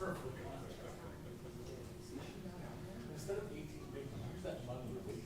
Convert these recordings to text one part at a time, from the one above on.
Instead of 18, maybe use that money with 18.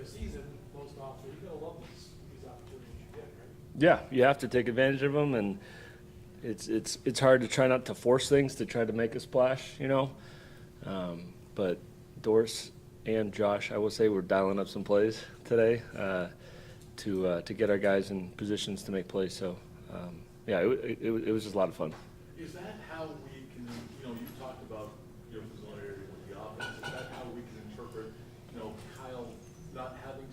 Season, most officers, you're gonna love these opportunities you get, right? Yeah, you have to take advantage of them, and it's hard to try not to force things to try to make a splash, you know. But Doris and Josh, I will say, we're dialing up some plays today to get our guys in positions to make plays. So yeah, it was just a lot of fun. Is that how we can, you talked about your familiarity with the offense. Is that how we can interpret, Kyle not having,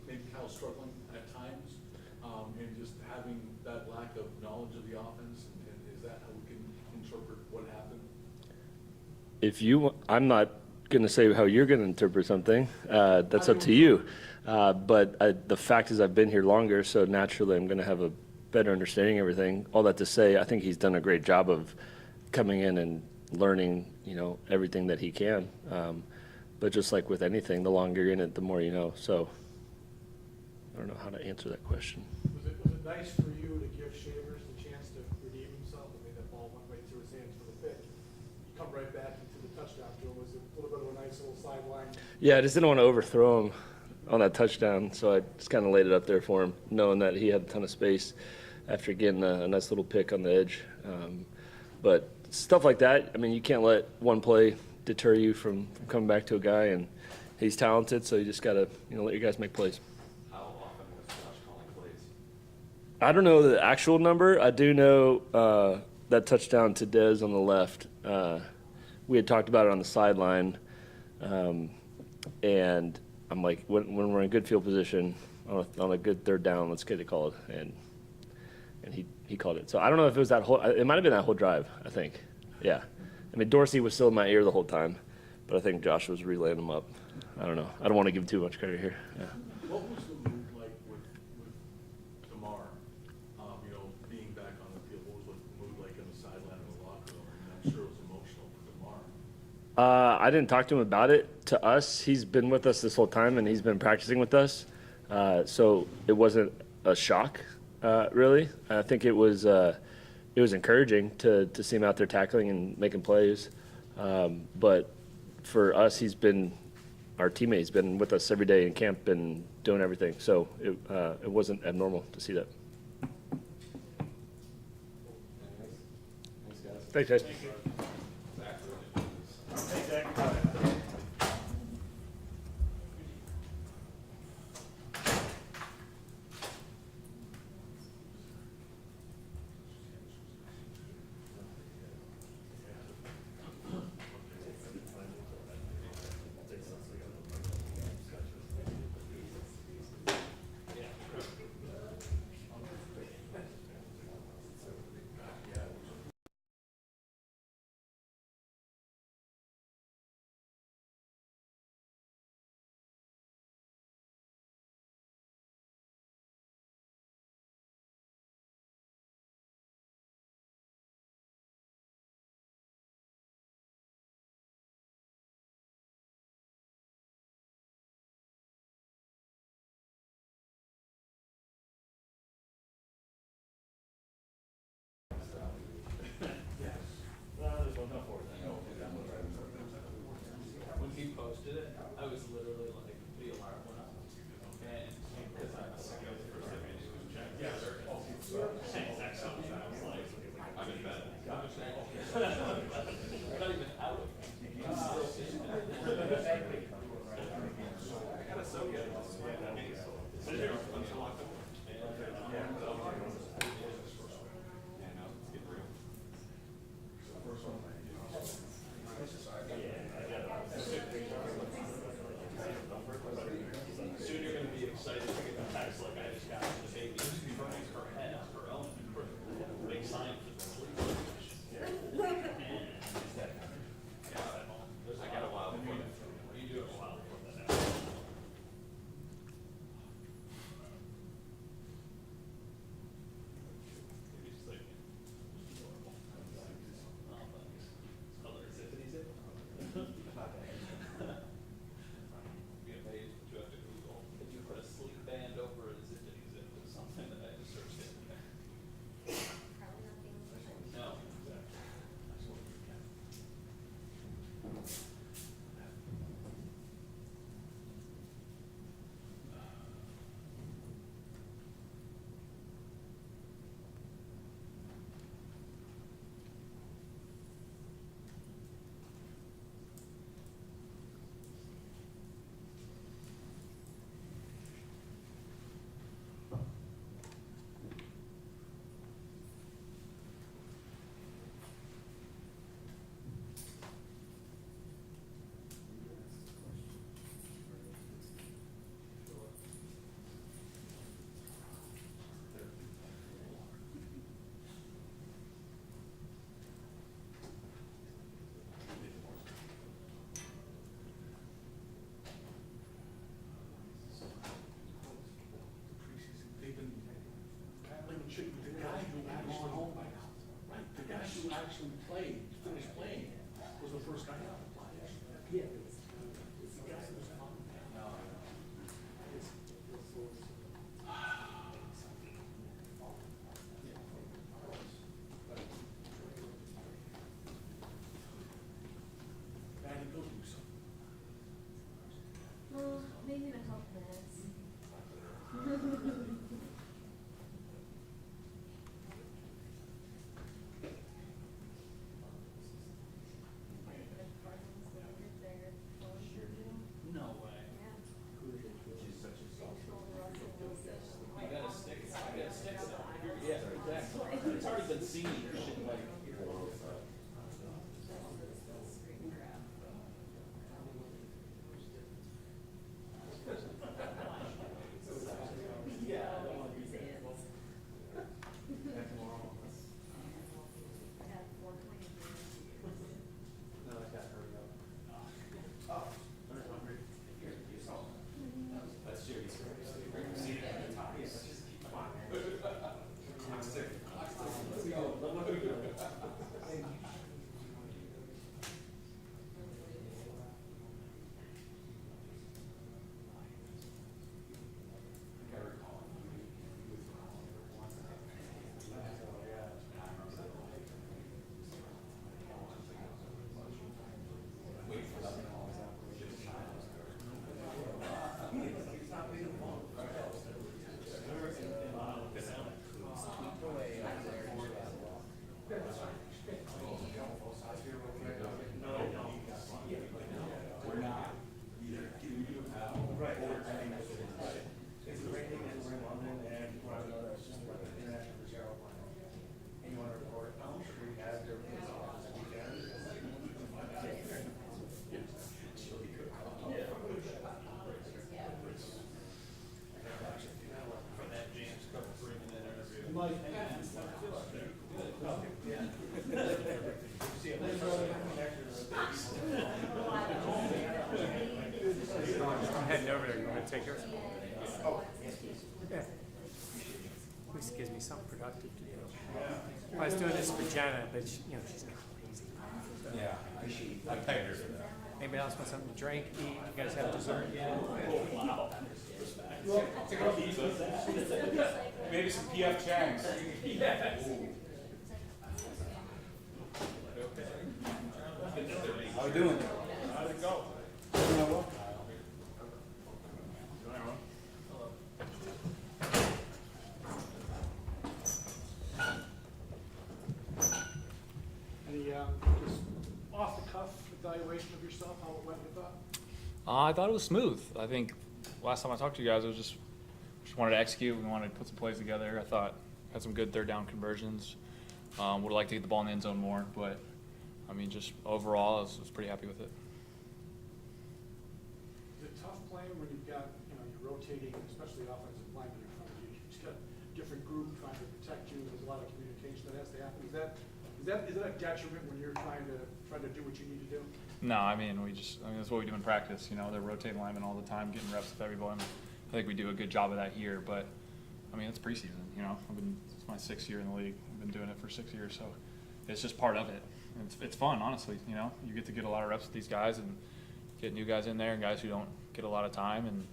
maybe Kyle struggling at times, and just having that lack of knowledge of the offense? And is that how we can interpret what happened? I'm not going to say how you're going to interpret something. That's up to you. But the fact is, I've been here longer, so naturally I'm going to have a better understanding of everything. All that to say, I think he's done a great job of coming in and learning, everything that he can. But just like with anything, the longer you're in it, the more you know. So I don't know how to answer that question. Was it nice for you to give Shavers the chance to redeem himself? I mean, that ball went right through his hands for the pick. You come right back into the touchdown drill. Was it a little bit of a nice little sideline? Yeah, I just didn't want to overthrow him on that touchdown, so I just kind of laid it up there for him, knowing that he had a ton of space after getting a nice little pick on the edge. But stuff like that, I mean, you can't let one play deter you from coming back to a guy, and he's talented, so you just got to let your guys make plays. How often was Josh calling plays? I don't know the actual number. I do know that touchdown to Dez on the left. We had talked about it on the sideline, and I'm like, when we're in good field position on a good third down, let's get it called, and he called it. So I don't know if it was that whole. It might have been that whole drive. I think, yeah. I mean, Dorsey was still in my ear the whole time, but I think Josh was relaying him up. I don't know. I don't want to give too much credit here. Yeah. What was the mood like with Damar, being back on the field? What was the mood like in the sideline of the locker room? I'm sure it was emotional for Damar. I didn't talk to him about it. To us, he's been with us this whole time, and he's been practicing with us. So it wasn't a shock, really. I think it was encouraging to see him out there tackling and making plays. But for us, he's been our teammate. He's been with us every day in camp and doing everything. So it wasn't abnormal to see that. Thanks, guys. Thank you. heading over there. You want me to take her? Oh, yeah. At least it gives me something productive to do. I was doing this for Jenna, but she, she's kind of lazy. Yeah, I pegged her for that. Anybody else want something to drink, eat? You guys have dessert? Maybe some PF Chang's. How we doing? How'd it go? Any just off the cuff evaluation of yourself, how it went, you thought? I thought it was smooth. I think last time I talked to you guys, it was just wanted to execute. We wanted to put some plays together. I thought had some good third down conversions. Would like to get the ball in the end zone more, but I mean, just overall, I was pretty happy with it. Is it tough playing when you've got, you're rotating, especially offensive linemen in front of you? You've just got a different group trying to protect you. There's a lot of communication that has to happen. Is that a detriment when you're trying to do what you need to do? No, I mean, that's what we do in practice. They're rotating linemen all the time, getting reps with everyone. I think we do a good job of that here, but I mean, it's preseason. It's my 6th year in the league. I've been doing it for 6 years, so it's just part of it. It's fun, honestly. You get to get a lot of reps with these guys and get new guys in there and guys who don't get a lot of time, and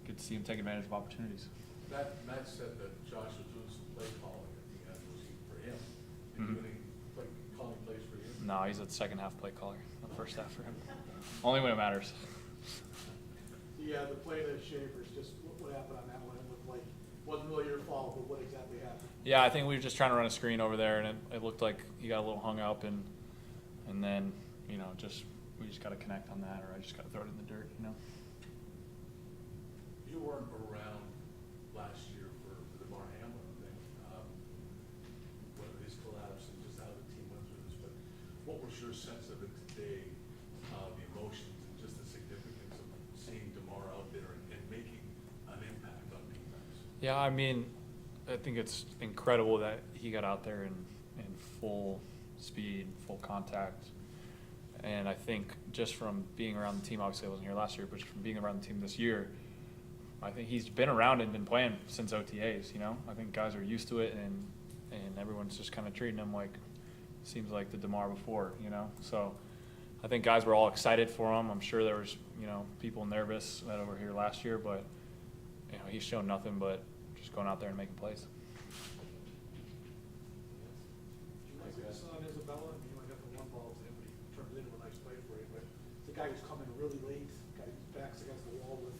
get to see them take advantage of opportunities. Matt said that Josh was doing some play calling at the end for him. Did you do any calling plays for you? No, he's a second half play caller, not first half for him. Only when it matters. The play to Schaefer's, just what happened on that one? It looked like it wasn't really your fault, but what exactly happened? Yeah, I think we were just trying to run a screen over there, and it looked like he got a little hung up, and then we just got to connect on that, or I just got to throw it in the dirt. You weren't around last year for the Damar Hamlin thing, his collapse and just how the team went through this. But what was your sense of it today, the emotions and just the significance of seeing Damar out there and making an impact on defense? Yeah, I mean, I think it's incredible that he got out there in full speed, full contact. And I think just from being around the team, obviously I wasn't here last year, but just from being around the team this year, I think he's been around and been playing since OTAs, I think guys are used to it, and everyone's just kind of treating him like, seems like the Damar before, So I think guys were all excited for him. I'm sure there was, people nervous that were here last year, but, he's shown nothing but just going out there and making plays. Did you like what you saw in Isabella? You only got the one ball to him, but he turned it into a nice play for you. But the guy who's coming really late, guy whose back's against the wall with,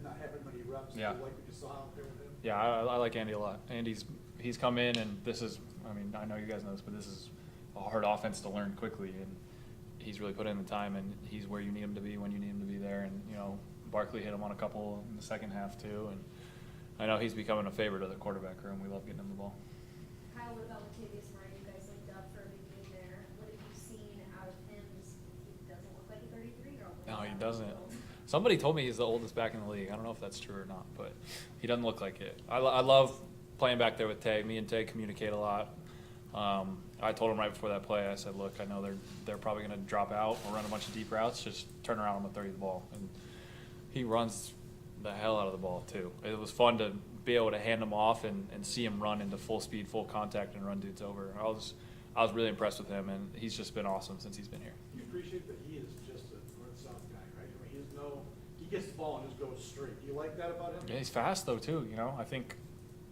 not having many reps. Yeah. Do you like what you saw out there with him? Yeah, I like Andy a lot. He's come in, and this is, I know you guys know this, but this is a hard offense to learn quickly, and he's really put in the time, and he's where you need him to be when you need him to be there. And Barkley hit him on a couple in the second half too, and I know he's becoming a favorite of the quarterback room. We love getting him the ball. Kyle, what about Latavius Murray? You guys linked up for a big game there. What have you seen out of him? He doesn't look like a 33 or No, he doesn't. Somebody told me he's the oldest back in the league. I don't know if that's true or not, but he doesn't look like it. I love playing back there with Tay. Me and Tay communicate a lot. I told him right before that play, I said, look, I know they're probably going to drop out or run a bunch of deep routes. Just turn around on the 30 the ball. And he runs the hell out of the ball, too. It was fun to be able to hand him off and see him run into full speed, full contact, and run dudes over. I was really impressed with him, and he's just been awesome since he's been here. You appreciate that he is just a north-south guy, right? I mean, he gets the ball and just goes straight. Do you like that about him? Yeah, he's fast, though, too. I think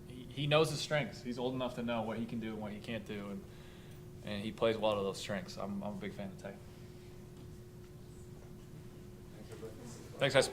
he knows his strengths. He's old enough to know what he can do and what he can't do, and he plays well to those strengths. I'm a big fan of Tay. Thanks, guys.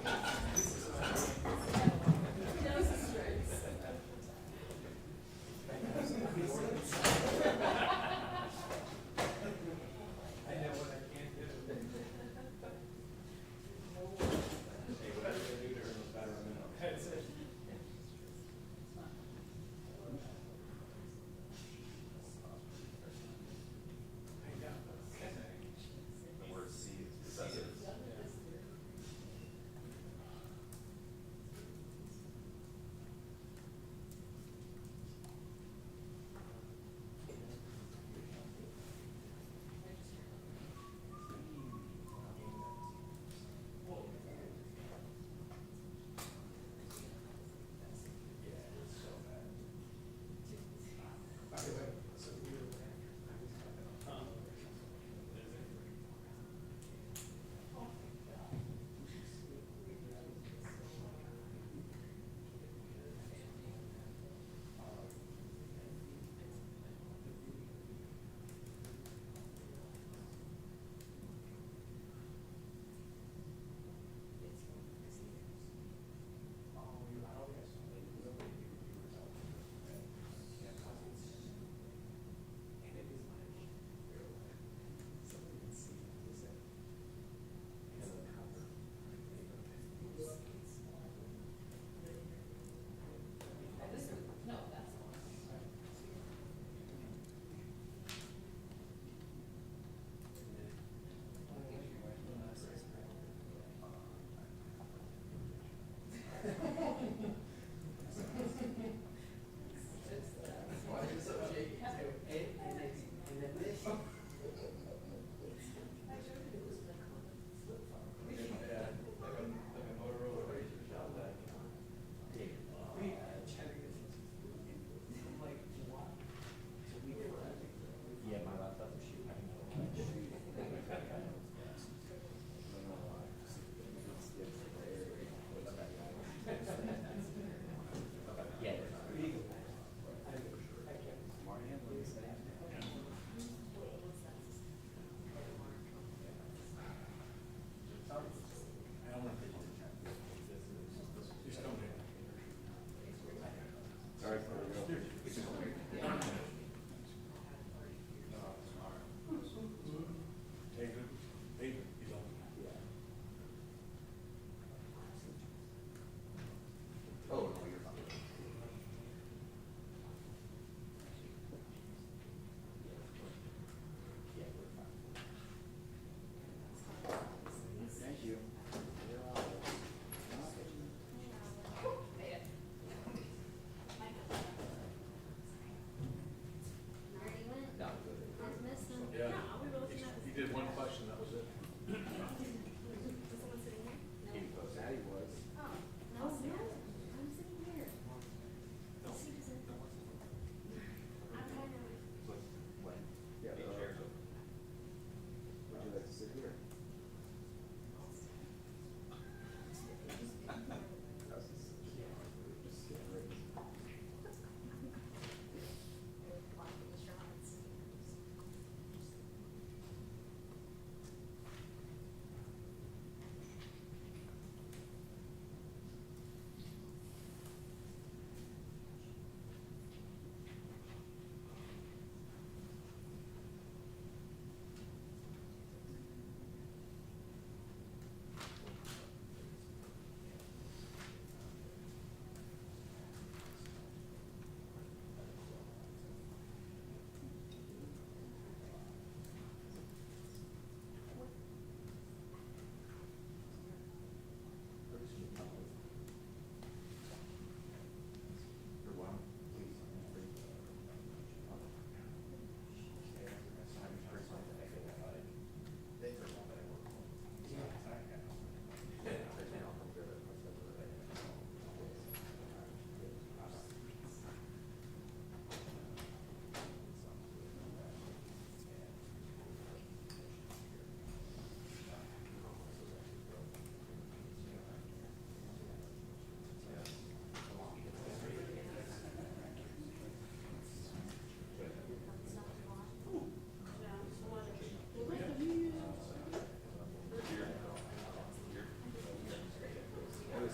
I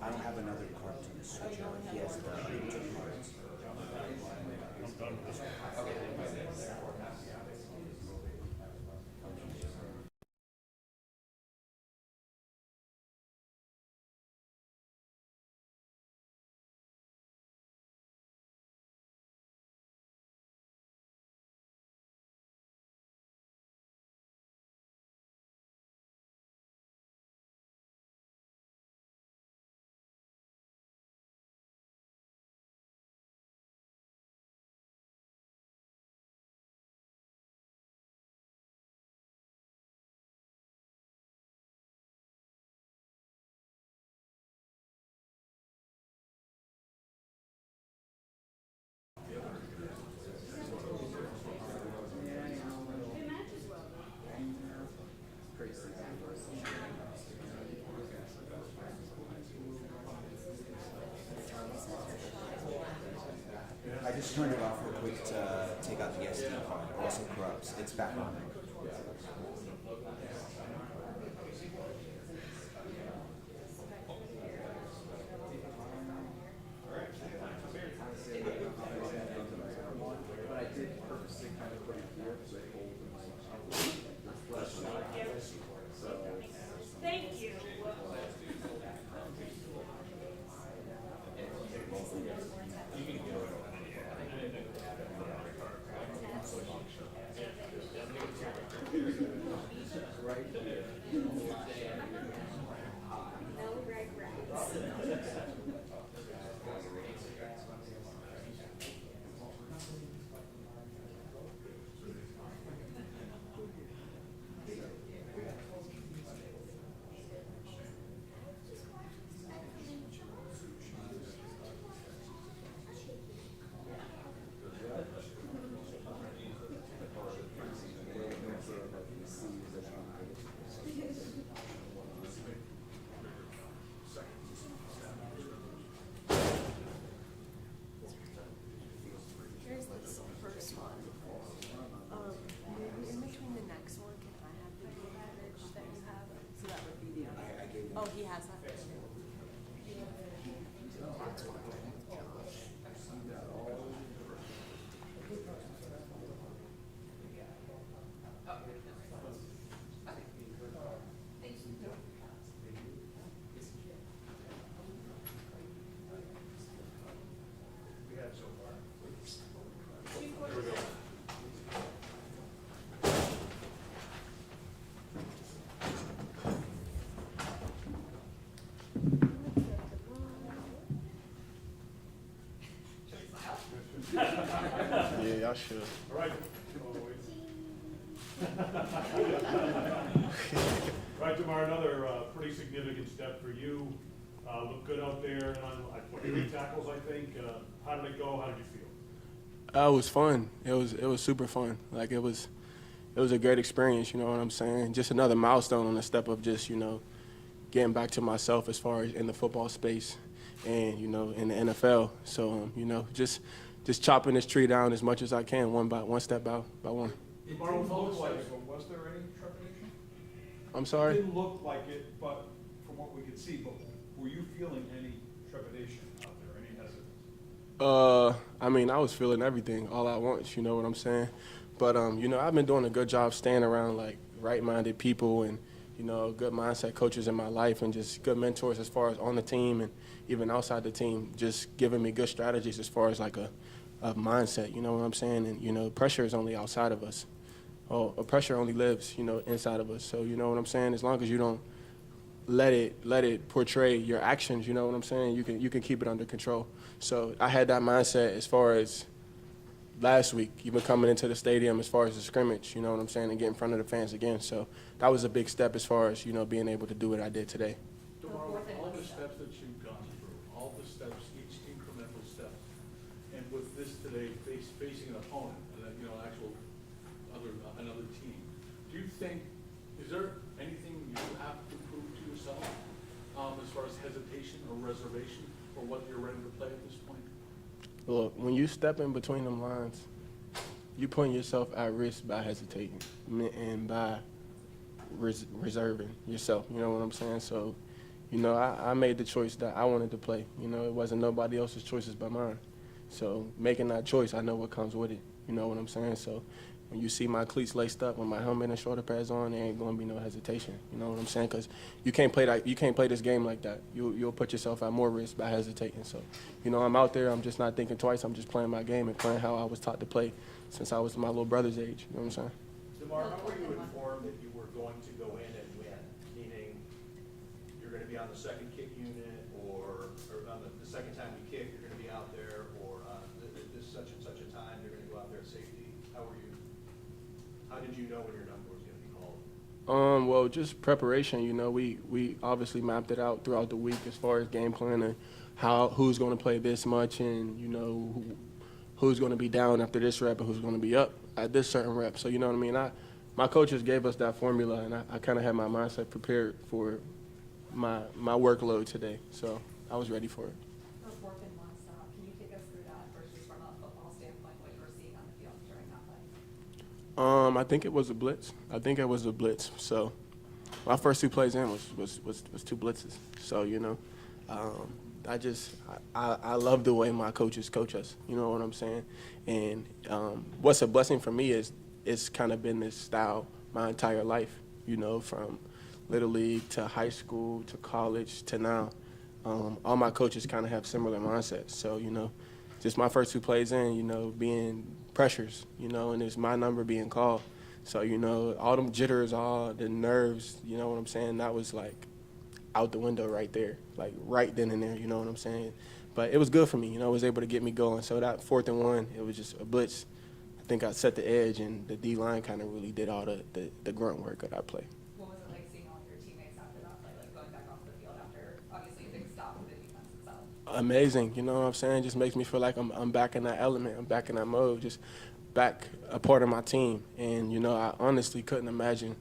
don't have another card to switch out. He has the other two cards. I just turned it off real quick to take out the SD card. It also corrupts. It's back on. Thank you. No regrets. Here's this first one. Maybe in between the next one, can I have the game image that you have? So that would be the other. Oh, he has that. Yeah, y'all should. All right. All right, Damar, another pretty significant step for you. Looked good out there on 3 tackles, I think. How did it go? How did you feel? It was fun. It was super fun. Like it was a great experience. You know what I'm saying? Just another milestone on the step of just getting back to myself as far as in the football space and in the NFL. So just chopping this tree down as much as I can, one step by one. It didn't look like it, but was there any trepidation? I'm It sorry. didn't look like it, but from what we could see, but were you feeling any trepidation out there, any hesitancy? I mean, I was feeling everything all at once. You know what I'm saying? But I've been doing a good job staying around like right-minded people and good mindset coaches in my life and just good mentors as far as on the team and even outside the team, just giving me good strategies as far as like a mindset, you know what I'm saying? And, pressure is only outside of us. Pressure only lives, inside of us. So, you know what I'm saying? As long as you don't let it portray your actions, you know what I'm saying? You can keep it under control. So I had that mindset as far as last week, even coming into the stadium as far as the scrimmage, you know what I'm saying, and get in front of the fans again. So that was a big step as far as, being able to do what I did today. Damar, all the steps that you've gone through, all the steps, each incremental step, and with this today, facing an opponent, another team, do you think, is there anything you have to prove to yourself as far as hesitation or reservation for what you're ready to play at this point? Look, when you step in between them lines, you putting yourself at risk by hesitating and by reserving yourself. You know what I'm saying? So, you know, I made the choice that I wanted to play. You know, it wasn't nobody else's choices but mine. So making that choice, I know what comes with it. You know what I'm saying? So when you see my cleats laced up with my helmet and shoulder pads on, there ain't gonna be no hesitation. You know what I'm saying? Because you can't play that. You can't play this game like that. You'll put yourself at more risk by hesitating. So, you know, I'm out there. I'm just not thinking twice. I'm just playing my game and playing how I was taught to play since I was my little brother's age. You know what I'm saying? Damar, how were you informed that you were going to go in and win? Meaning, you're going to be on the second kick unit, or on the second time you kick, you're going to be out there, or this such and such a time, you're going to go out there at safety. How were you? How did you know when your number was going to be called? Well, just preparation. You know, we obviously mapped it out throughout the week as far as game plan and who's going to play this much, and you know who's going to be down after this rep and who's going to be up at this certain rep. So you know what I mean. My coaches gave us that formula, and I kind of had my mindset prepared for my workload today. So I was ready for it. For fourth and one stop, can you take us through that versus from a football standpoint, what you were seeing on the field during that play? I think it was a blitz. So my first 2 plays in was 2 blitzes. So you know, I love the way my coaches coach us. You know what I'm saying? And what's a blessing for me is it's kind of been this style my entire life. You know, from Little League to high school to college to now. All my coaches kind of have similar mindsets. So you know, just my first 2 plays in, you know, being pressures, you know, and it's my number being called. So, you know, all them jitters, all the nerves, you know what I'm saying, that was like out the window right there, like right then and there, you know what I'm saying. But it was good for me, you know, it was able to get me going. So that 4th and 1, it was just a blitz. I think I set the edge, and the D-line kind of really did all the grunt work of that play. What was it like seeing all your teammates after that play, like going back off the field after obviously a big stop with the defense itself? Amazing, you know what I'm saying? Just makes me feel like I'm back in that element, I'm back in that mode, just back a part of my team. And, you know, I honestly couldn't imagine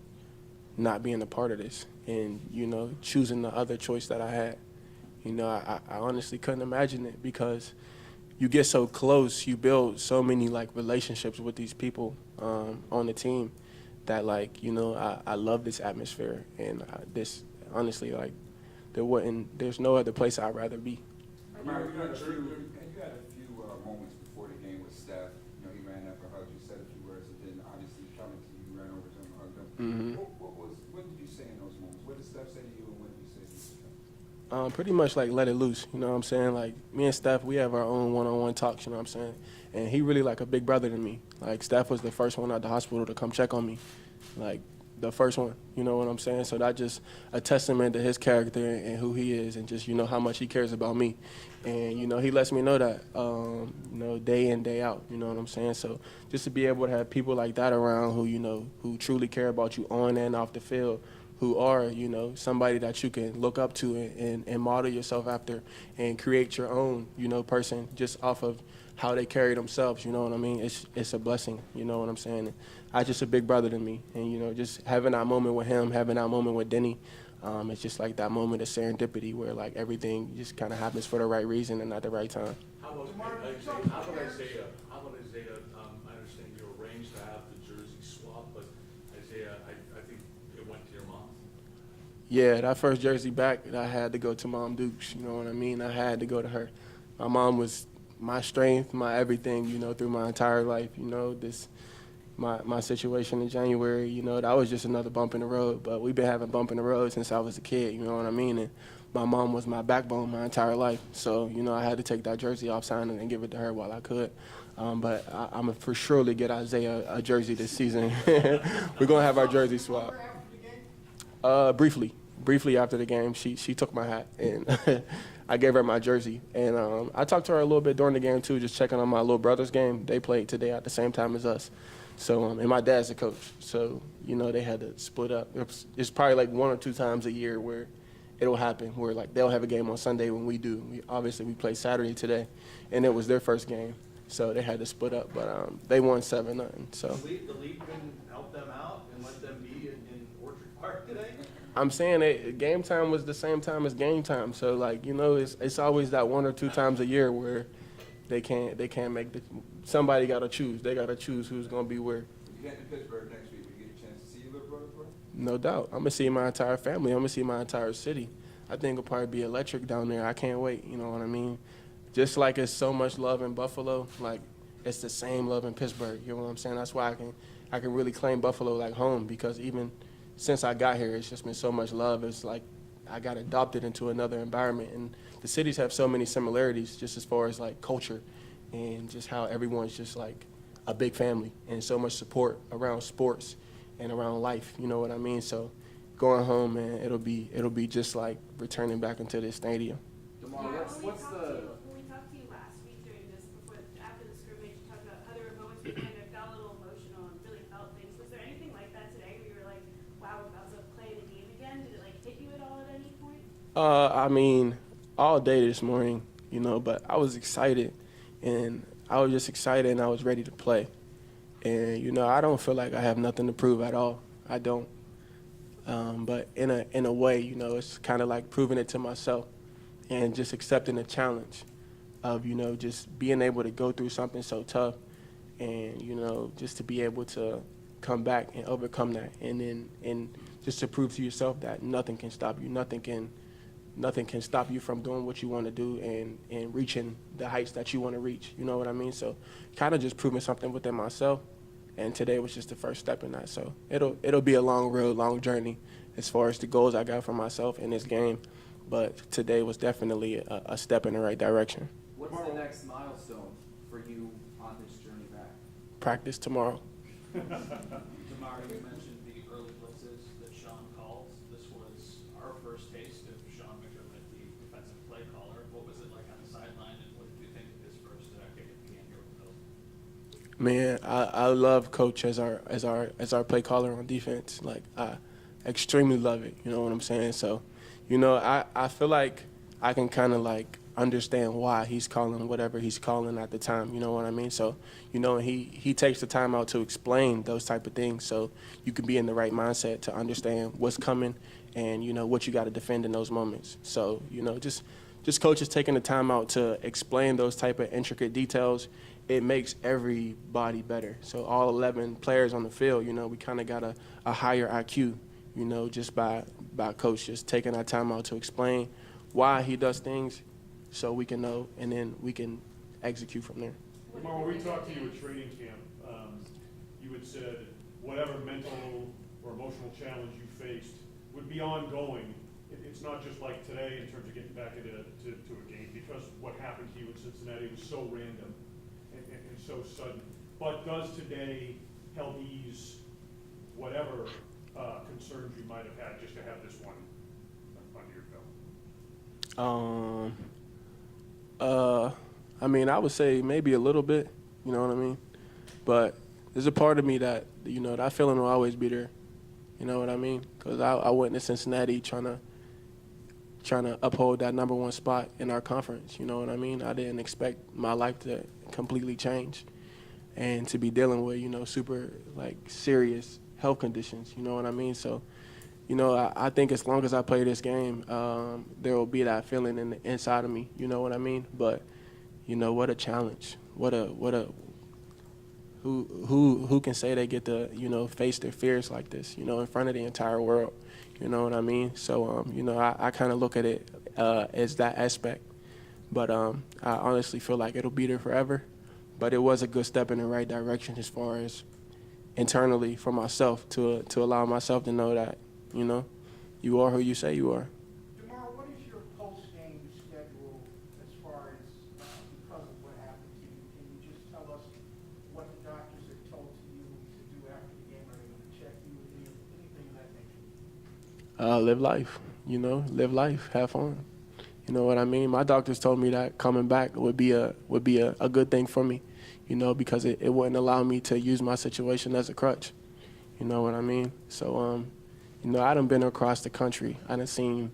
not being a part of this and, you know, choosing the other choice that I had. You know, I honestly couldn't imagine it because you get so close, you build so many, like, relationships with these people on the team that, like, you know, I love this atmosphere. And this, honestly, like, there's no other place I'd rather be. Mark, you had a few moments before the game with Steph. You know, he ran up and hugged you, said a few words, and then obviously coming to you, ran over to him and hugged him. Mm-hmm. What did you say in those moments? What did Steph say to you, and what did you say to him? Pretty much like let it loose, you know what I'm saying? Like me and Steph, we have our own one-on-one talks, you know what I'm saying? And he really like a big brother to me. Like Steph was the first one out the hospital to come check on me, like the first one, you know what I'm saying? So that just a testament to his character and who he is, and just, you know, how much he cares about me. And, you know, he lets me know that, you know, day in, day out, you know what I'm saying? So just to be able to have people like that around who, you know, who truly care about you on and off the field, who are, you know, somebody that you can look up to and model yourself after and create your own, you know, person just off of how they carry themselves, you know what I mean? It's a blessing, you know what I'm saying? And I just a big brother to me. And, you know, just having that moment with him, having that moment with Denny, it's just like that moment of serendipity where, like, everything just kind of happens for the right reason and at the right time. How about Isaiah? I understand you arranged to have the jersey swap, but Isaiah, I think it went to your mom. Yeah, that first jersey back, I had to go to Mom Dukes, you know what I mean? I had to go to her. My mom was my strength, my everything, you know, through my entire life. You know, my situation in January, you know, that was just another bump in the road. But we've been having bump in the road since I was a kid, you know what I mean? And my mom was my backbone my entire life. So, you know, I had to take that jersey off, sign it, and give it to her while I could. But I'm going to for surely get Isaiah a jersey this season. We're going to have our jersey swap. Briefly after the game, she took my hat, and I gave her my jersey. And I talked to her a little bit during the game, too, just checking on my little brother's game. They played today at the same time as us. So, and my dad's the coach. So, you know, they had to split up. It's probably like 1 or 2 times a year where it'll happen, where, like, they'll have a game on Sunday when we do. Obviously, we play Saturday today, and it was their first game. So they had to split up, but they won 7-0. So The league couldn't help them out and let them be in Orchard Park today? I'm saying that game time was the same time as game time. So like, you know, it's always that 1 or 2 times a year where they can't make somebody got to choose. They got to choose who's going to be where. If you get to Pittsburgh next week, we get a chance to see your little brother, bro? No doubt. I'm going to see my entire family. I'm going to see my entire city. I think it'll probably be electric down there. I can't wait. You know what I mean? Just like it's so much love in Buffalo, like it's the same love in Pittsburgh. You know what I'm saying? That's why I can really claim Buffalo like home, because even since I got here, it's just been so much love. It's like I got adopted into another environment, and the cities have so many similarities just as far as like culture and just how everyone's just like a big family and so much support around sports and around life. You know what I mean? So going home, man, it'll be just like returning back into this stadium. Damar, what's the? When we talked to you last week during this, after the scrimmage, you talked about how there were moments where you kind of got a little emotional and really felt things. Was there anything like that today where you were like, wow, we're about to play the game again? Did it like hit you at all at any point? I mean, all day this morning, you know, but I was excited, and I was just excited, and I was ready to play. And, you know, I don't feel like I have nothing to prove at all. I don't. But in a way, you know, it's kind of like proving it to myself and just accepting the challenge of, you know, just being able to go through something so tough and, you know, just to be able to come back and overcome that, and just to prove to yourself that nothing can stop you. Nothing can stop you from doing what you want to do and reaching the heights that you want to reach. You know what I mean? So kind of just proving something within myself. And today was just the first step in that. So it'll be a long road, long journey as far as the goals I got for myself in this game. But today was definitely a step in the right direction. What's the next milestone for you on this journey back? Practice tomorrow. Damar, you mentioned the early blitzes that Sean calls. This was our first taste of Sean McDermott, the defensive play caller. What was it like on the sideline, and what did you think of his first kick at the game here with Bills? Man, I love Coach as our play caller on defense. Like, I extremely love it. You know what I'm saying? So, you know, I feel like I can kind of like understand why he's calling whatever he's calling at the time. You know what I mean? So, you know, he takes the time out to explain those type of things, so you can be in the right mindset to understand what's coming and, you know, what you got to defend in those moments. So, you know, just coaches taking the time out to explain those type of intricate details, it makes everybody better. So all 11 players on the field, you know, we kind of got a higher IQ, you know, just by Coach just taking our time out to explain why he does things so we can know, and then we can execute from there. Damar, when we talked to you at training camp, you had said whatever mental or emotional challenge you faced would be ongoing. It's not just like today in terms of getting back into a game, because what happened to you in Cincinnati was so random and so sudden. But does today help ease whatever concerns you might have had just to have this one under your belt? I mean, I would say maybe a little bit, you know what I mean? But there's a part of me that, you know, that feeling will always be there. You know what I mean? Because I went to Cincinnati trying to uphold that #1 spot in our conference. You know what I mean? I didn't expect my life to completely change and to be dealing with, you know, super, like, serious health conditions. You know what I mean? So, you know, I think as long as I play this game, there will be that feeling in the inside of me. You know what I mean? But, you know, what a challenge. Who can say they get to, you know, face their fears like this, you know, in front of the entire world? You know what I mean? So, you know, I kind of look at it as that aspect. But I honestly feel like it'll be there forever. But it was a good step in the right direction as far as internally for myself to allow myself to know that, you know, you are who you say you are. Damar, what is your post-game schedule as far as because of what happened to you? Can you just tell us what the doctors have told you to do after the game? Are they going to check you? Anything of that nature? Live life, you know, live life, have fun. You know what I mean? My doctors told me that coming back would be a good thing for me, you know, because it wouldn't allow me to use my situation as a crutch. You know what I mean? So, you know, I done been across the country. I done seen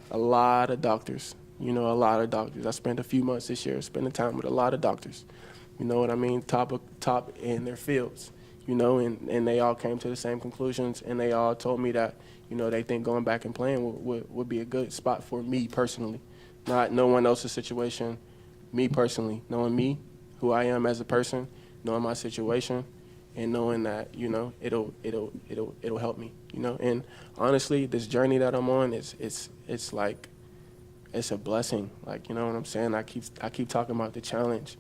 a lot of doctors, you know, a lot of doctors. I spent a few months this year spending time with a lot of doctors. You know what I mean? Top in their fields. you know, and they all came to the same conclusions, and they all told me that, you know, they think going back and playing would be a good spot for me personally, not no one else's situation. Me personally, knowing me, who I am as a person, knowing my situation, and knowing that, you know, it'll help me, you know. And honestly, this journey that I'm on, it's like, it's a blessing. Like, you know what I'm saying? I keep talking about the challenge,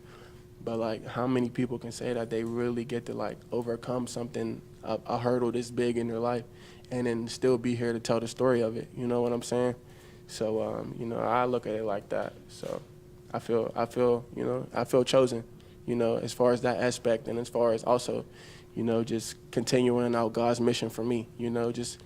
but like, how many people can say that they really get to like overcome something, a hurdle this big in their life, and then still be here to tell the story of it? You know what I'm saying? So, you know, I look at it like that. So I feel, you know, I feel chosen, you know, as far as that aspect, and as far as also, you know, just continuing out God's mission for me, you know, just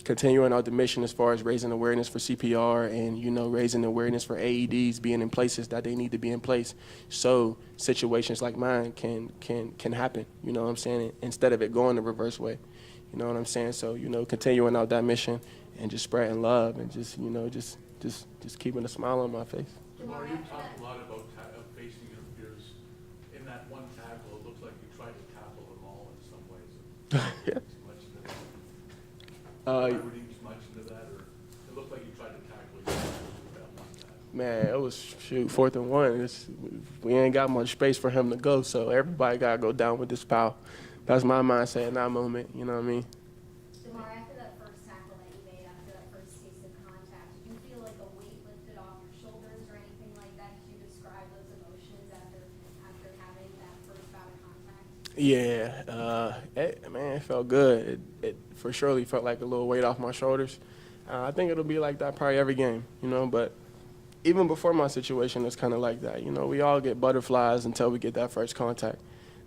continuing out the mission as far as raising awareness for CPR and, you know, raising awareness for AEDs being in places that they need to be in place, so situations like mine can happen, you know what I'm saying, instead of it going the reverse way, you know what I'm saying? So, you know, continuing out that mission and just spreading love and just, you know, just keeping a smile on my face. Damar, you talked a lot about facing your fears. In that one tackle, it looks like you tried to tackle them all in some ways. Yeah. Too much into that. Reading too much into that, or it looked like you tried to tackle that one tackle. Man, it was, shoot, 4th and 1. We ain't got much space for him to go, so everybody got to go down with this pal. That's my mindset in that moment, you know what I mean? Damar, after that first tackle that you made, after that first taste of contact, did you feel like a weight lifted off your shoulders or anything like that? Could you describe those emotions after having that first bout of contact? Yeah, it felt good. It for surely felt like a little weight off my shoulders. I think it'll be like that probably every game, you know, but even before my situation, it's kind of like that. You know, we all get butterflies until we get that first contact.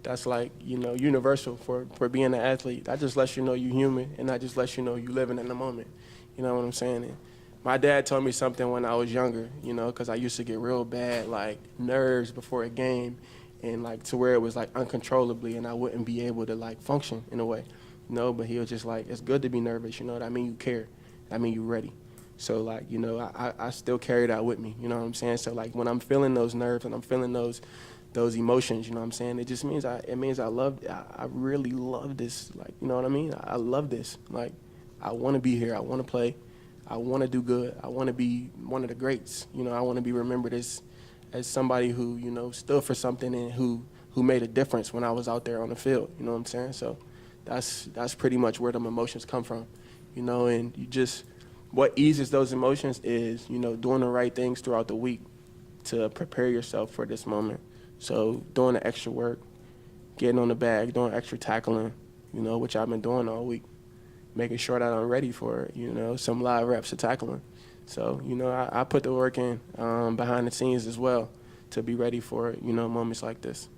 That's like, you know, universal for being an athlete. That just lets you know you're human, and that just lets you know you're living in the moment. You know what I'm saying? And my dad told me something when I was younger, you know, because I used to get real bad, like, nerves before a game, and, like, to where it was, like, uncontrollably, and I wouldn't be able to, like, function in a way. You know, but he was just like, it's good to be nervous, you know. That mean you care. That mean you ready. So, like, you know, I still carry that with me, you know what I'm saying? So, like, when I'm feeling those nerves and I'm feeling those emotions, you know what I'm saying? It just means I really love this. Like, you know what I mean? I love this. Like, I want to be here. I want to play. I want to do good. I want to be one of the greats. You know, I want to be remembered as somebody who, you know, stood for something and who made a difference when I was out there on the field. You know what I'm saying? So that's pretty much where them emotions come from, you know, and what eases those emotions is, you know, doing the right things throughout the week to prepare yourself for this moment. So doing the extra work, getting on the bag, doing extra tackling, you know, which I've been doing all week, making sure that I'm ready for, you know, some live reps of tackling. So, you know, I put the work in behind the scenes as well to be ready for, you know, moments like this.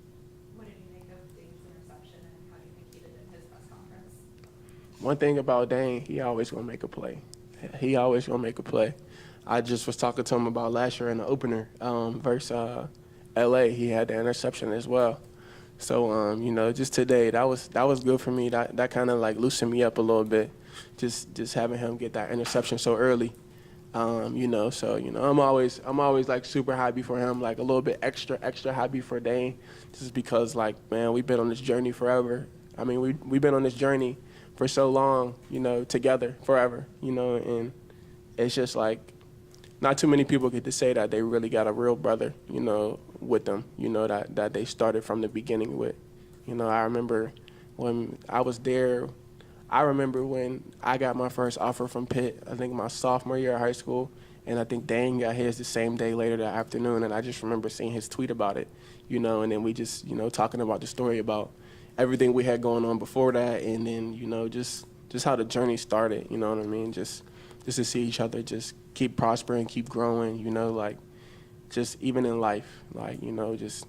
What did you make of Dane's interception, and how do you think he did in his press conference? One thing about Dane, he always going to make a play. He always going to make a play. I just was talking to him about last year in the opener versus LA. He had the interception as well. So, you know, just today, that was good for me. That kind of like loosened me up a little bit, just having him get that interception so early. You know, so, you know, I'm always like super happy for him, like a little bit extra happy for Dane, just because, like, man, we've been on this journey forever. I mean, we've been on this journey for so long, you know, together forever, you know, and it's just like not too many people get to say that they really got a real brother, you know, with them, you know, that they started from the beginning with. You know, I remember when I was there, I remember when I got my first offer from Pitt, I think my sophomore year of high school, and I think Dane got his the same day later that afternoon, and I just remember seeing his tweet about it, you know, and then we just, you know, talking about the story about everything we had going on before that, and then, you know, just how the journey started, you know what I mean? Just to see each other just keep prospering, keep growing, you know, like, just even in life, like, you know, just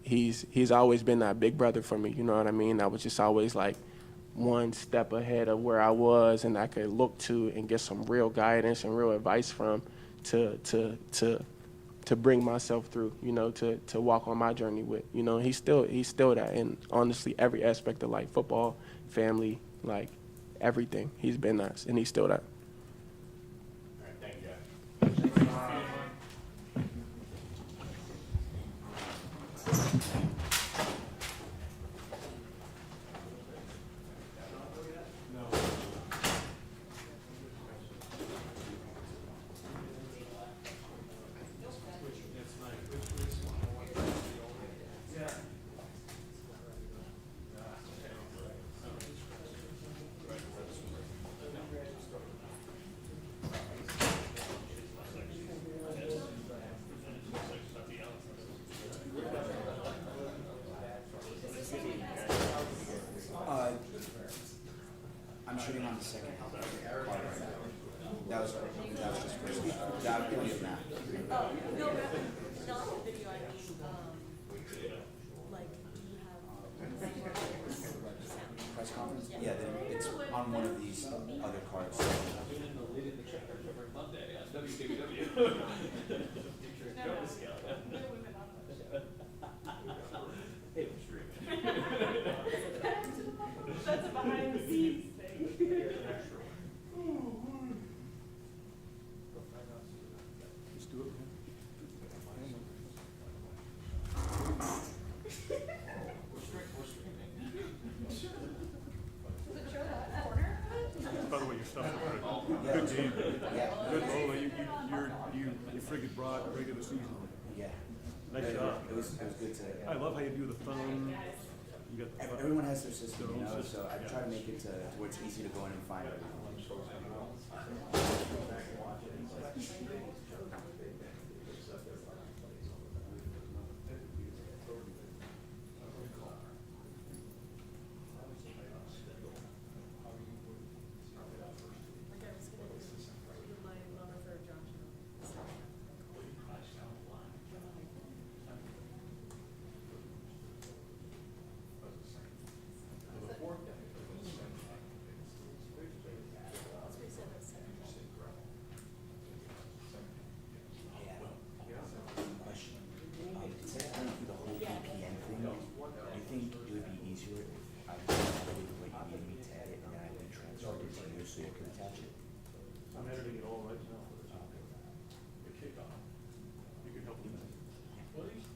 he's always been that big brother for me, you know what I mean? I was just always like one step ahead of where I was, and I could look to and get some real guidance and real advice from to bring myself through, you know, to walk on my journey with, you know. He's still that, and honestly, every aspect of like football, family, like everything, he's been that, and he's still that. All right, thank you, guys. the second part right now. That was just personal. That would be Matt. Oh, no, not the video, I mean, like, you have. Press conference? Yeah, then it's on one of these other cards. Leading the check every Monday on WGRZ-TV. Hey, I'm streaming. That's a behind the scenes thing. Let's do it. We're streaming. Does it show that corner? By the way, your stuff's good game. Yeah. Good, by the way, you friggin' brought regular season. Yeah. Nice It job. was good to. I love how you do the phone. You got the Everyone has their system, Their you own know, system, so I yeah. try to make it to where it's easy to go in and find everything. Question. Instead of going through the whole VPN thing, do you think it would be easier if I edited what you needed me to edit and then I would transfer it to you so you can attach it? I'm editing it all right now. The kickoff. You can help with that. Please?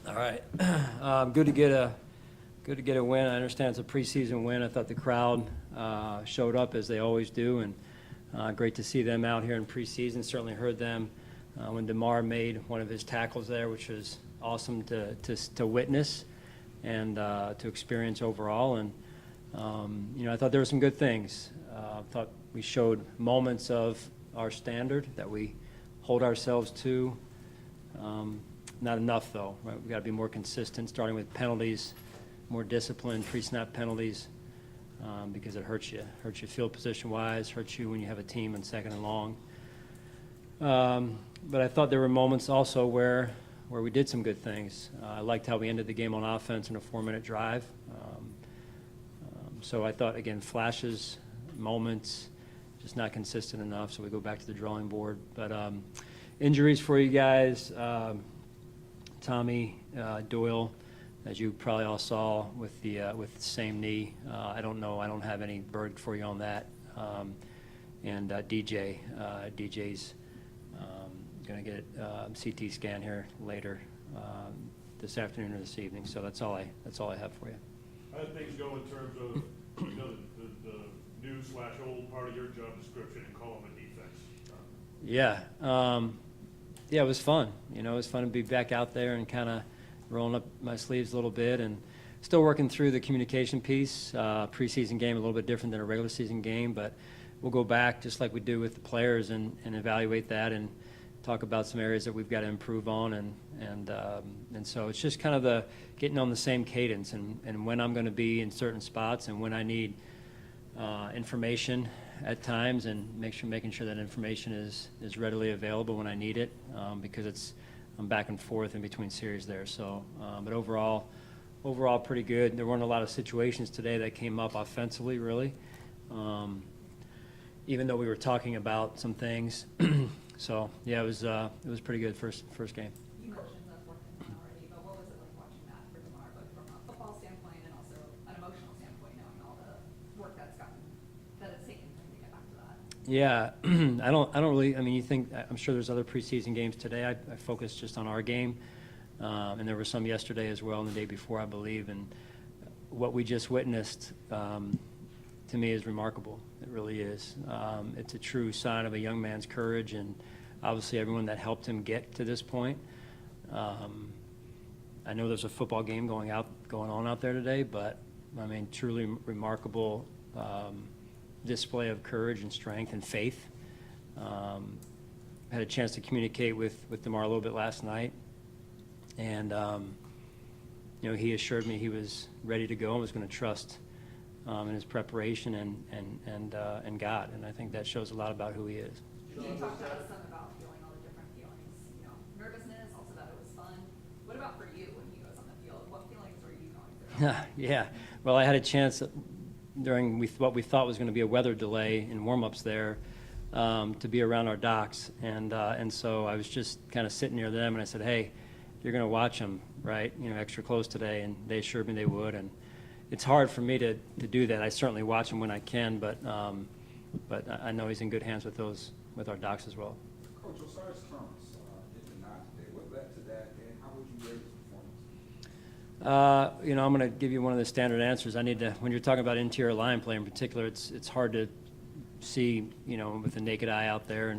All right. Good to get a win. I understand it's a preseason win. I thought the crowd showed up as they always do, and great to see them out here in preseason. Certainly heard them when Damar made one of his tackles there, which was awesome to witness and to experience overall. And I thought there were some good things. I thought we showed moments of our standard that we hold ourselves to. Not enough, though. Right? We've got to be more consistent, starting with penalties, more disciplined, pre-snap penalties, because it hurts you. Hurts you field position-wise, hurts you when you have a team in second and long. But I thought there were moments also where we did some good things. I liked how we ended the game on offense in a 4-minute drive. So I thought, again, flashes, moments, just not consistent enough, so we go back to the drawing board. But injuries for you guys. Tommy Doyle as you probably all saw with the same knee. I don't know. I don't have any verdict for you on that. And DJ's going to get a CT scan here later this afternoon or this evening. So that's all I have for you. How did things go in terms of the new/old part of your job description and calling the defense? Yeah, it was fun. It was fun to be back out there and kind of rolling up my sleeves a little bit and still working through the communication piece. Preseason game a little bit different than a regular season game, but we'll go back just like we do with the players and evaluate that and talk about some areas that we've got to improve on. And so it's just kind of the getting on the same cadence and when I'm going to be in certain spots and when I need information at times and making sure that information is readily available when I need it, because I'm back and forth in between series there. So, but overall pretty good. There weren't a lot of situations today that came up offensively, really, even though we were talking about some things. So yeah, it was pretty good first game. You mentioned the fourth inning already, but what was it like watching that for Damar, both from a football standpoint and also an emotional standpoint, knowing all the work that it's taken for him to get back to that? Yeah, I don't really. I mean, I'm sure there's other preseason games today. I focused just on our game, and there were some yesterday as well, and the day before, I believe. And what we just witnessed, to me, is remarkable. It really is. It's a true sign of a young man's courage, and obviously everyone that helped him get to this point. I know there's a football game going on out there today, but I mean, truly remarkable display of courage and strength and faith. Had a chance to communicate with Damar a little bit last night, and he assured me he was ready to go and was going to trust in his preparation and God, and I think that shows a lot about who he is. Can you talk to us some about feeling all the different feelings, nervousness, also that it was fun? What about for you when he goes on the field? What feelings were you going through? Yeah, well, I had a chance during what we thought was going to be a weather delay in warm-ups there to be around our docs, and so I was just kind of sitting near them, and I said, hey, you're going to watch them, right, extra close today, and they assured me they would, and it's hard for me to do that. I certainly watch him when I can, but I know he's in good hands with our docs as well. Coach, Osiris Thomas hit the nod today. What led to that, and how would you rate his performance? I'm going to give you one of the standard answers. When you're talking about interior line play in particular, it's hard to see, with the naked eye out there,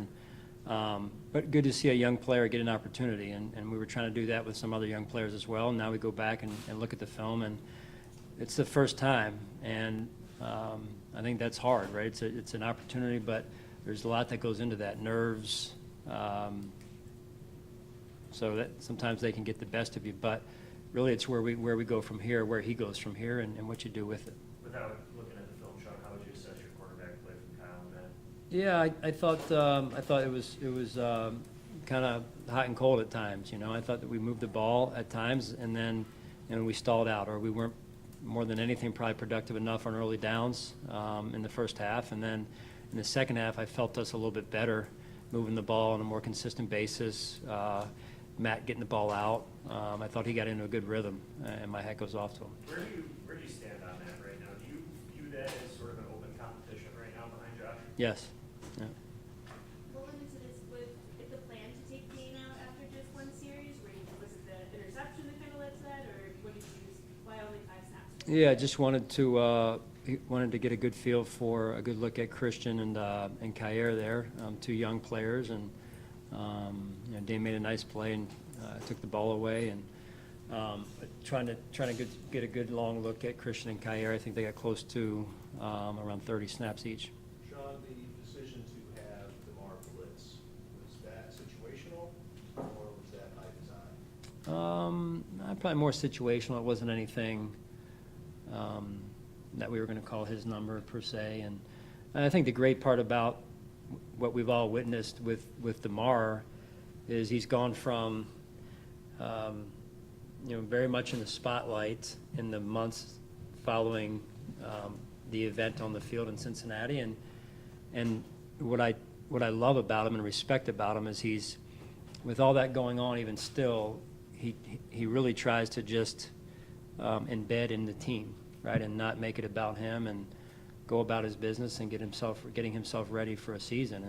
but good to see a young player get an opportunity, and we were trying to do that with some other young players as well. And now we go back and look at the film, and it's the first time, and I think that's hard, right? It's an opportunity, but there's a lot that goes into that. Nerves, so that sometimes they can get the best of you, but really it's where we go from here, where he goes from here, and what you do with it. Without looking at the film, Sean, how would you assess your quarterback play from Kyle and Matt? Yeah, I thought it was kind of hot and cold at times. I thought that we moved the ball at times, and then we stalled out, or we weren't more than anything probably productive enough on early downs in the first half, and then in the second half I felt us a little bit better moving the ball on a more consistent basis. Matt getting the ball out, I thought he got into a good rhythm, and my hat goes off to him. Where do you stand on that right now? Do you view that as sort of an open competition right now behind Josh? Yes. Yeah. What went into this with the plan to take Dane out after just one series? Was it the interception that kind of led to that, or what did you use? Why only 5 snaps? Yeah, just wanted to get a good feel for a good look at Christian and Kyer there, 2 young players, and Dane made a nice play and took the ball away, and trying to get a good long look at Christian and Kyer. I think they got close to around 30 snaps each. Sean, the decision to have Damar blitz, was that situational or was that by design? Probably more situational. It wasn't anything that we were going to call his number per se. And I think the great part about what we've all witnessed with Damar is he's gone from very much in the spotlight in the months following the event on the field in Cincinnati, and what I love about him and respect about him is he's, with all that going on, even still, he really tries to just embed in the team, right, and not make it about him and go about his business and getting himself ready for a season.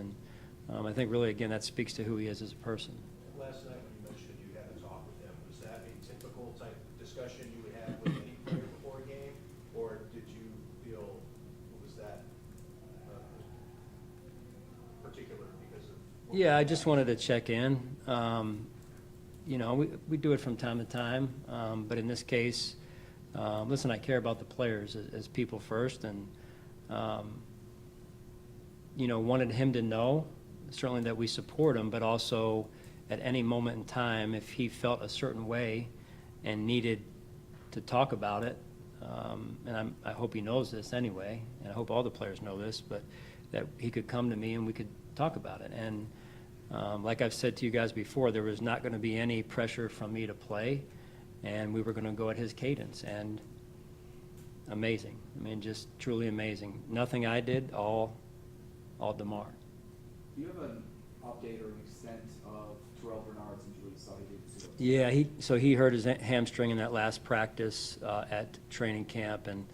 And I think really, again, that speaks to who he is as a person. Last night when you mentioned you had a talk with him, was that a typical type of discussion you would have with any player before a game? Or did you feel, was that particular because of? Yeah, I just wanted to check in. You know, we do it from time to time, but in this case, listen, I care about the players as people first, and, you know, wanted him to know, certainly that we support him, but also at any moment in time, if he felt a certain way and needed to talk about it, and I hope he knows this anyway, and I hope all the players know this, but that he could come to me and we could talk about it. And like I've said to you guys before, there was not going to be any pressure from me to play, and we were going to go at his cadence. And amazing. I mean, just truly amazing. Nothing I did, all Damar. Do you have an update or an extent of Terrell Bernard's injury? So Yeah, he hurt his hamstring in that last practice at training camp, and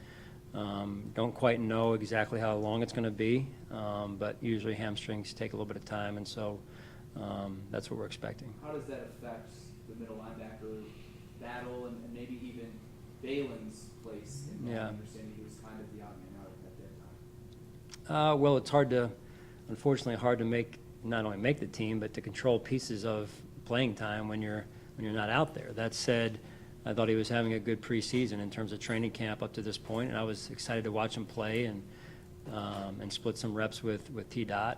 don't quite know exactly how long it's going to be, but usually hamstrings take a little bit of time, and so that's what we're expecting. How does that affect the middle linebacker battle and maybe even Balin's place in that? Yeah. Understanding he was kind of the odd man out at that time. Well, it's unfortunately hard to not only make the team, but to control pieces of playing time when you're not out there. That said, I thought he was having a good preseason in terms of training camp up to this point, and I was excited to watch him play and split some reps with T-Dot.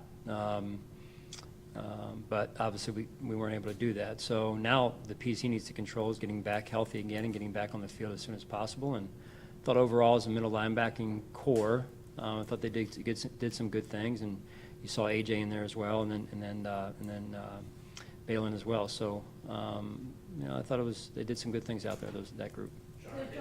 But obviously we weren't able to do that. So now the piece he needs to control is getting back healthy again and getting back on the field as soon as possible. And I thought overall as a middle linebacking core, I thought they did some good things, and you saw AJ in there as well, and then Balin as well. So you know, I thought they did some good things out there. That group. Sean, I think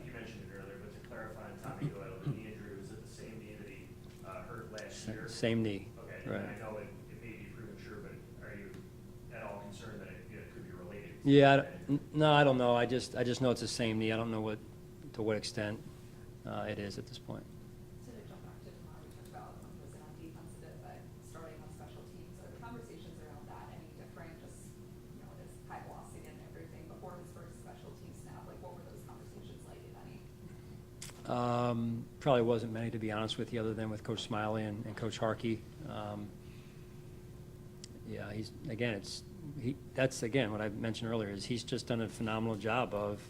you mentioned it earlier, but to clarify on Tommy Doyle, the knee injury was it the same knee that he hurt last year? Same knee. Okay, Right. and I know it may be premature, but are you at all concerned that it could be related? Yeah, no, I don't know. I just know it's the same knee. I don't know to what extent it is at this point. So to jump back to Damar, we talked about was it on defense a bit, but starting on special teams. Are the conversations around that any different? Just, you know, his high velocity and everything before his first special team snap. Like, what were those conversations like, if any? Probably wasn't many, to be honest with you, other than with Coach Smiley and Coach Harkey. Yeah, that's again what I mentioned earlier, is he's just done a phenomenal job of,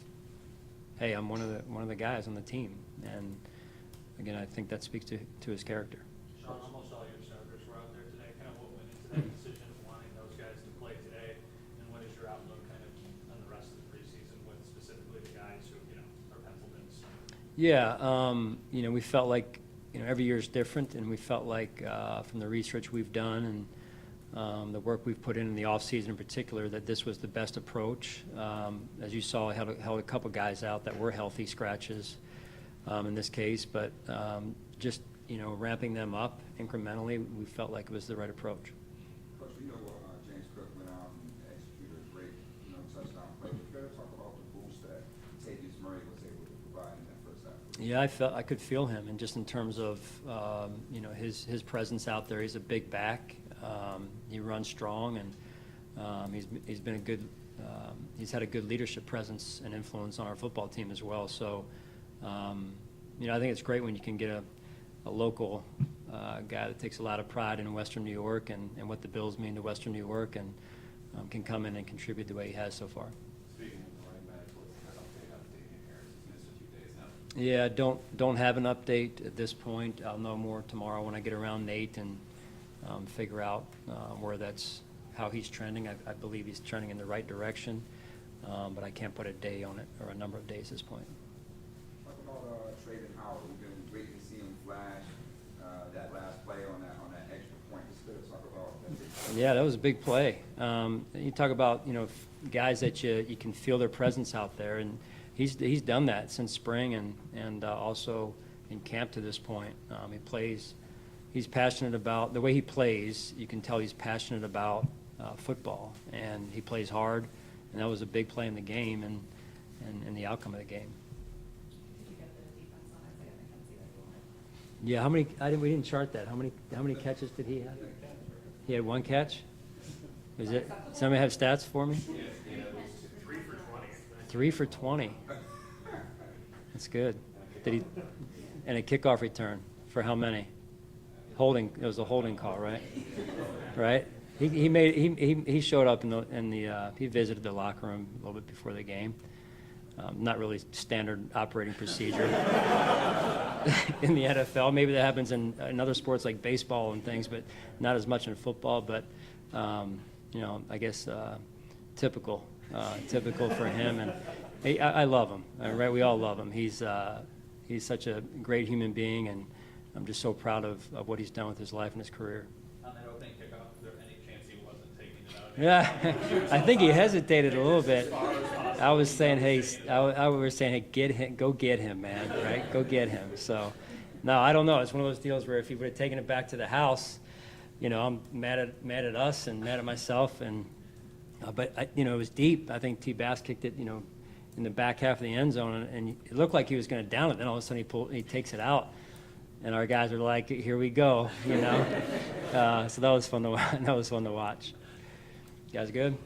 hey, I'm one of the guys on the team, and again, I think that speaks to his character. Sean, almost all your starters were out there today. Kind of what went into that decision of wanting those guys to play today, and what is your outlook kind of on the rest of the preseason with specifically the guys who, you know, are penciled in? Yeah, you know, we felt like, you know, every year is different, and we felt like from the research we've done and the work we've put in the offseason in particular, that this was the best approach. As you saw, I held a couple guys out that were healthy scratches in this case, but just, you know, ramping them up incrementally, we felt like it was the right approach. Coach, we know James Cook went out and executed a great, you know, touchdown play. But you got to talk about the boost that Tavius Murray was able to provide in that first half. Yeah, I could feel him, and just in terms of you know, his presence out there. He's a big back. He runs strong, and he's been a good. He's had a good leadership presence and influence on our football team as well. So, you know, I think it's great when you can get a local guy that takes a lot of pride in Western New York and what the Bills mean to Western New York, and can come in and contribute the way he has so far. Speaking of the running back, what's the update on Damien Harris? He's missed a few days now. Yeah, don't have an update at this point. I'll know more tomorrow when I get around Nate and figure out how he's trending. I believe he's trending in the right direction, but I can't put a day on it or a number of days at this point. Talk about Trayvon Howard. We've been waiting to see him flash that last play on that extra point. Just to talk about that big play. Yeah, that was a big play. You talk about, you know, guys that you can feel their presence out there, and he's done that since spring and also in camp to this point. He's passionate about the way he plays. You can tell he's passionate about football, and he plays hard, and that was a big play in the game. And and the outcome of the game. Did you get a bit of defense on Isaiah McKenzie that you wanted? Yeah, how many? We didn't chart that. How many catches did he have? He had one catch. Is it? Somebody have stats for me? 3 for 20. 3 for 20. That's good. Did he? And a kickoff return for how many? Holding. It was a holding call, right? Right. He showed up he visited the locker room a little bit before the game. Not really standard operating procedure in the NFL. Maybe that happens in other sports like baseball and things, but not as much in football. But I guess typical for him. And I love him. Right, we all love him. He's such a great human being, and I'm just so proud of what he's done with his life and his career. On that opening kickoff, is there any chance he wasn't taking it out? Yeah, I think he hesitated a little bit. I was saying, hey, get him, go get him, man, right? Go get him. So, no, I don't know. It's one of those deals where if he would have taken it back to the house, I'm mad at us and mad at myself, and but it was deep. I think T. Bass kicked it, in the back half of the end zone, and it looked like he was going to down it. Then all of a sudden he takes it out, and our guys are like, "Here we go," So that was fun to watch. You guys good?